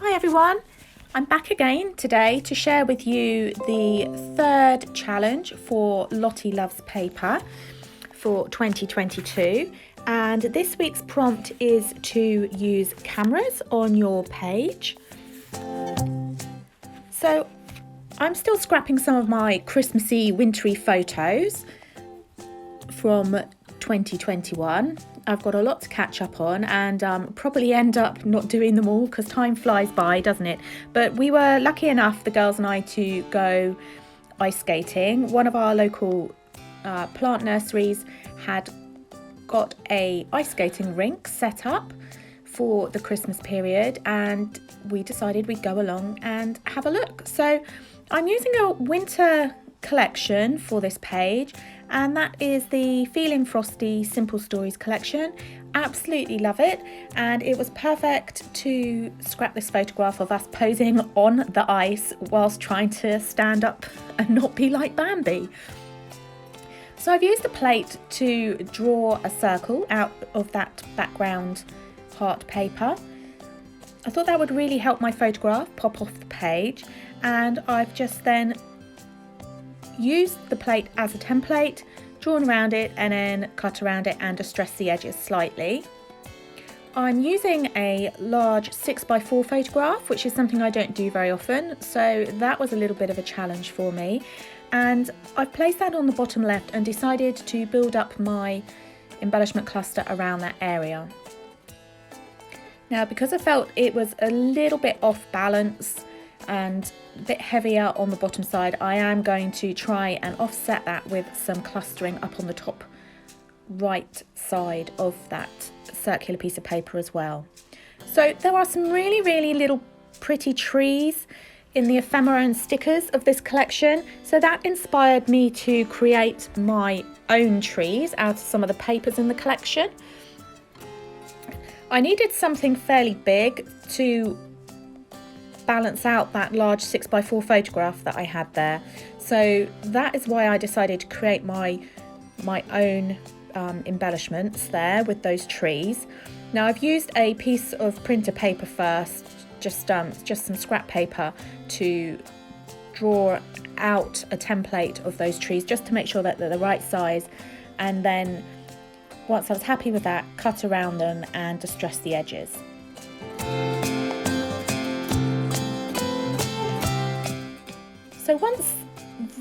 Hi everyone, I'm back again today to share with you the third challenge for Lottie Loves Paper for 2022, and this week's prompt is to use cameras on your page. So I'm still scrapping some of my Christmassy wintry photos from 2021. I've got a lot to catch up on and probably end up not doing them all because time flies by, doesn't it? But we were lucky enough, the girls and I, to go ice skating. One of our local plant nurseries had got a ice skating rink set up for the Christmas period, and we decided we'd go along and have a look. So I'm using a winter collection for this page, and that is the Feelin Frosty Simple Stories collection. Absolutely love it, and it was perfect to scrap this photograph of us posing on the ice whilst trying to stand up and not be like Bambi. So I've used the plate to draw a circle out of that background heart paper. I thought that would really help my photograph pop off the page, and I've just then used the plate as a template, drawn around it and then cut around it and distressed the edges slightly. I'm using a large 6x4 photograph, which is something I don't do very often, so that was a little bit of a challenge for me. And I've placed that on the bottom left and decided to build up my embellishment cluster around that area. Now, because I felt it was a little bit off balance and a bit heavier on the bottom side, I am going to try and offset that with some clustering up on the top right side of that circular piece of paper as well. So there are some really little pretty trees in the ephemera and stickers of this collection, so that inspired me to create my own trees out of some of the papers in the collection. I needed something fairly big to balance out that large 6x4 photograph that I had there, so that is why I decided to create my own embellishments there with those trees. Now I've used a piece of printer paper first, just some scrap paper, to draw out a template of those trees just to make sure that they're the right size, and then once I was happy with that, cut around them and distress the edges. So once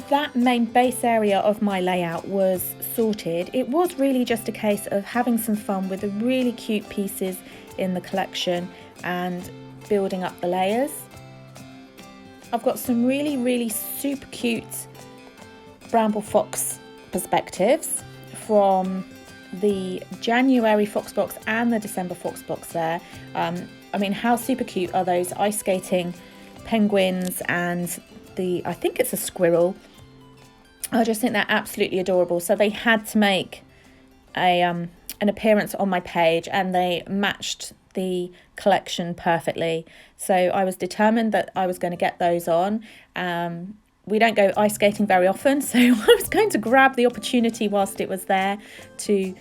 that main base area of my layout was sorted, it was really just a case of having some fun with the really cute pieces in the collection and building up the layers. I've got some really super cute bramble fox perspectives from the January fox box and the December fox box there. I mean, how super cute are those ice skating penguins and I think it's a squirrel. I just think they're absolutely adorable. So they had to make an appearance on my page, and they matched the collection perfectly. So I was determined that I was going to get those on. We don't go ice skating very often, so I was going to grab the opportunity whilst it was there to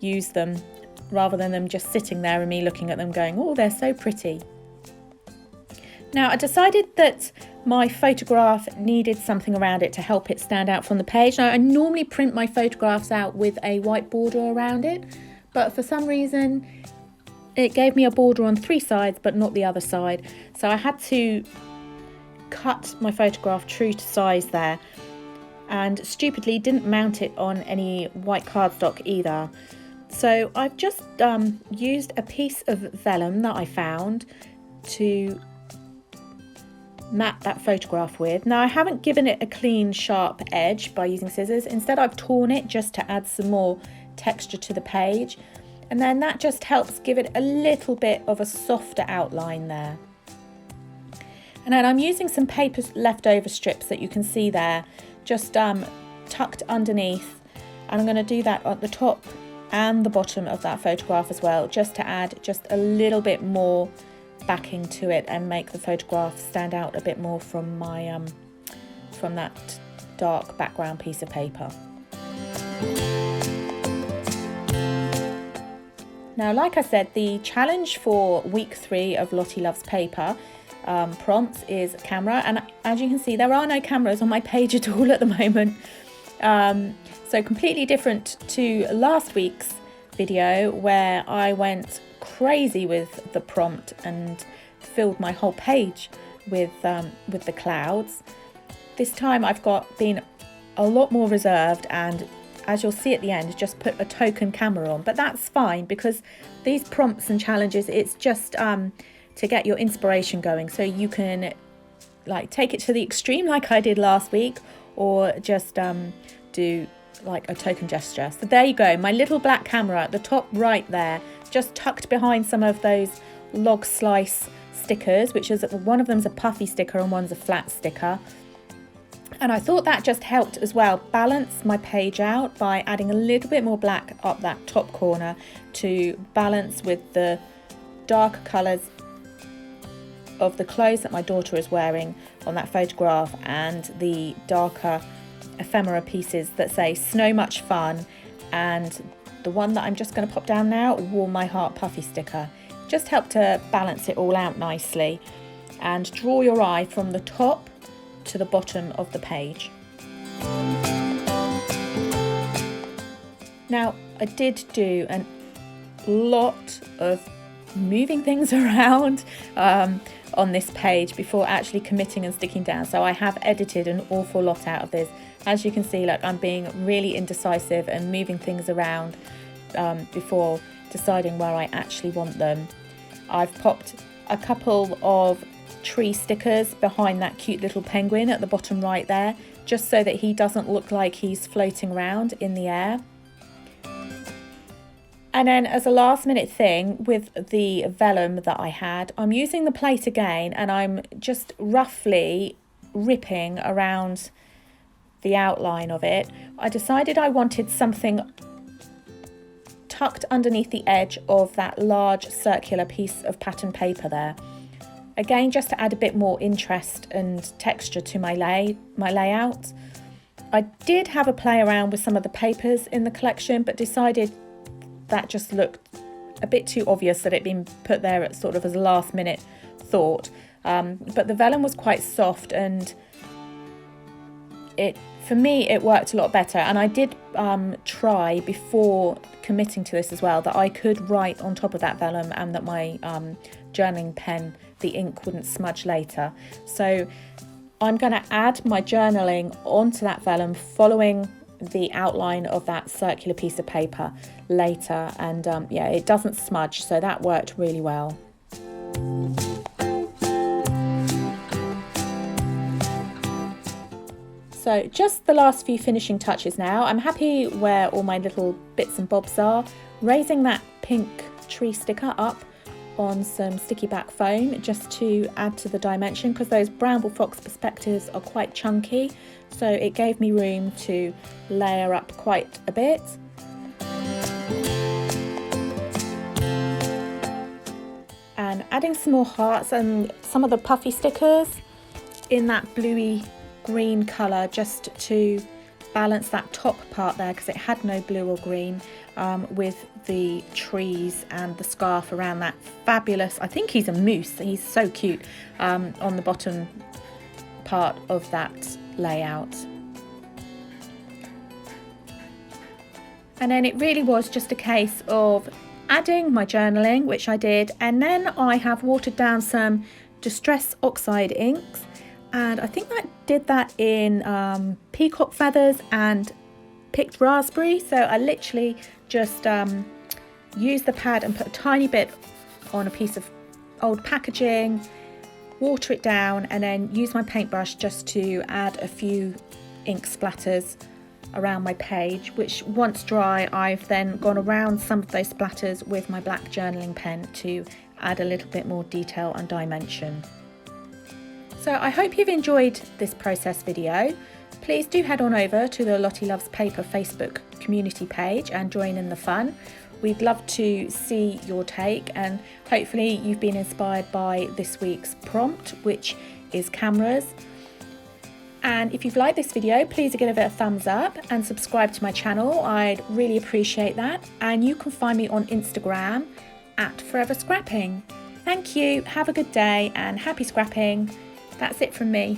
use them, rather than them just sitting there and me looking at them going, oh, they're so pretty. Now, I decided that my photograph needed something around it to help it stand out from the page. Now, I normally print my photographs out with a white border around it, but for some reason it gave me a border on 3 sides but not the other side. So I had to cut my photograph true to size there, and stupidly didn't mount it on any white cardstock either. So I've just used a piece of vellum that I found to mat that photograph with. Now, I haven't given it a clean sharp edge by using scissors. Instead, I've torn it just to add some more texture to the page, and then that just helps give it a little bit of a softer outline there. And then I'm using some paper leftover strips that you can see there, just tucked underneath, and I'm going to do that at the top and the bottom of that photograph as well, just to add just a little bit more backing to it and make the photograph stand out a bit more from my from that dark background piece of paper. Now, like I said, the challenge for week 3 of Lottie Loves Paper prompts is camera, and as you can see, there are no cameras on my page at all at the moment. So completely different to last week's video where I went crazy with the prompt and filled my whole page with the clouds. This time I've been a lot more reserved, and as you'll see at the end, just put a token camera on, but that's fine because these prompts and challenges, it's just to get your inspiration going, so you can like take it to the extreme like I did last week, or just do like a token gesture. So there you go, my little black camera at the top right there, just tucked behind some of those log slice stickers, which is, one of them's a puffy sticker and one's a flat sticker. And I thought that just helped as well balance my page out by adding a little bit more black up that top corner to balance with the darker colours of the clothes that my daughter is wearing on that photograph, and the darker ephemera pieces that say "Snow Much Fun," and the one that I'm just going to pop down now, "Warm My Heart" puffy sticker. Just help to balance it all out nicely and draw your eye from the top to the bottom of the page. Now, I did do a lot of moving things around on this page before actually committing and sticking down, so I have edited an awful lot out of this. As you can see, like, I'm being really indecisive and moving things around before deciding where I actually want them. I've popped a couple of tree stickers behind that cute little penguin at the bottom right there, just so that he doesn't look like he's floating around in the air. And then as a last minute thing with the vellum that I had, I'm using the plate again, and I'm just roughly ripping around the outline of it. I decided I wanted something tucked underneath the edge of that large circular piece of pattern paper there. Again, just to add a bit more interest and texture to my layout. I did have a play around with some of the papers in the collection, but decided that just looked a bit too obvious that it'd been put there at sort of as a last minute thought. But the vellum was quite soft, and for me it worked a lot better. And I did try before committing to this as well that I could write on top of that vellum, and that my journaling pen, the ink wouldn't smudge later. So I'm going to add my journaling onto that vellum following the outline of that circular piece of paper later, and yeah, it doesn't smudge, so that worked really well. So just the last few finishing touches now. I'm happy where all my little bits and bobs are. Raising that pink tree sticker up on some sticky back foam just to add to the dimension, because those Bramble Fox perspectives are quite chunky, so it gave me room to layer up quite a bit. And adding some more hearts and some of the puffy stickers in that bluey green colour, just to balance that top part there, because it had no blue or green, with the trees and the scarf around that fabulous, I think he's a moose, he's so cute, on the bottom part of that layout. And then it really was just a case of adding my journaling, which I did, and then I have watered down some Distress Oxide inks, and I think I did that in peacock feathers and picked raspberry. So I literally just used the pad and put a tiny bit on a piece of old packaging, water it down, and then use my paintbrush just to add a few ink splatters around my page, which once dry I've then gone around some of those splatters with my black journaling pen to add a little bit more detail and dimension. So I hope you've enjoyed this process video. Please do head on over to the Lottie Loves Paper Facebook community page and join in the fun. We'd love to see your take, and hopefully you've been inspired by this week's prompt, which is cameras. And if you've liked this video, please give it a thumbs up and subscribe to my channel. I'd really appreciate that. And you can find me on Instagram at Forever Scrapping. Thank you, have a good day and happy scrapping. That's it from me.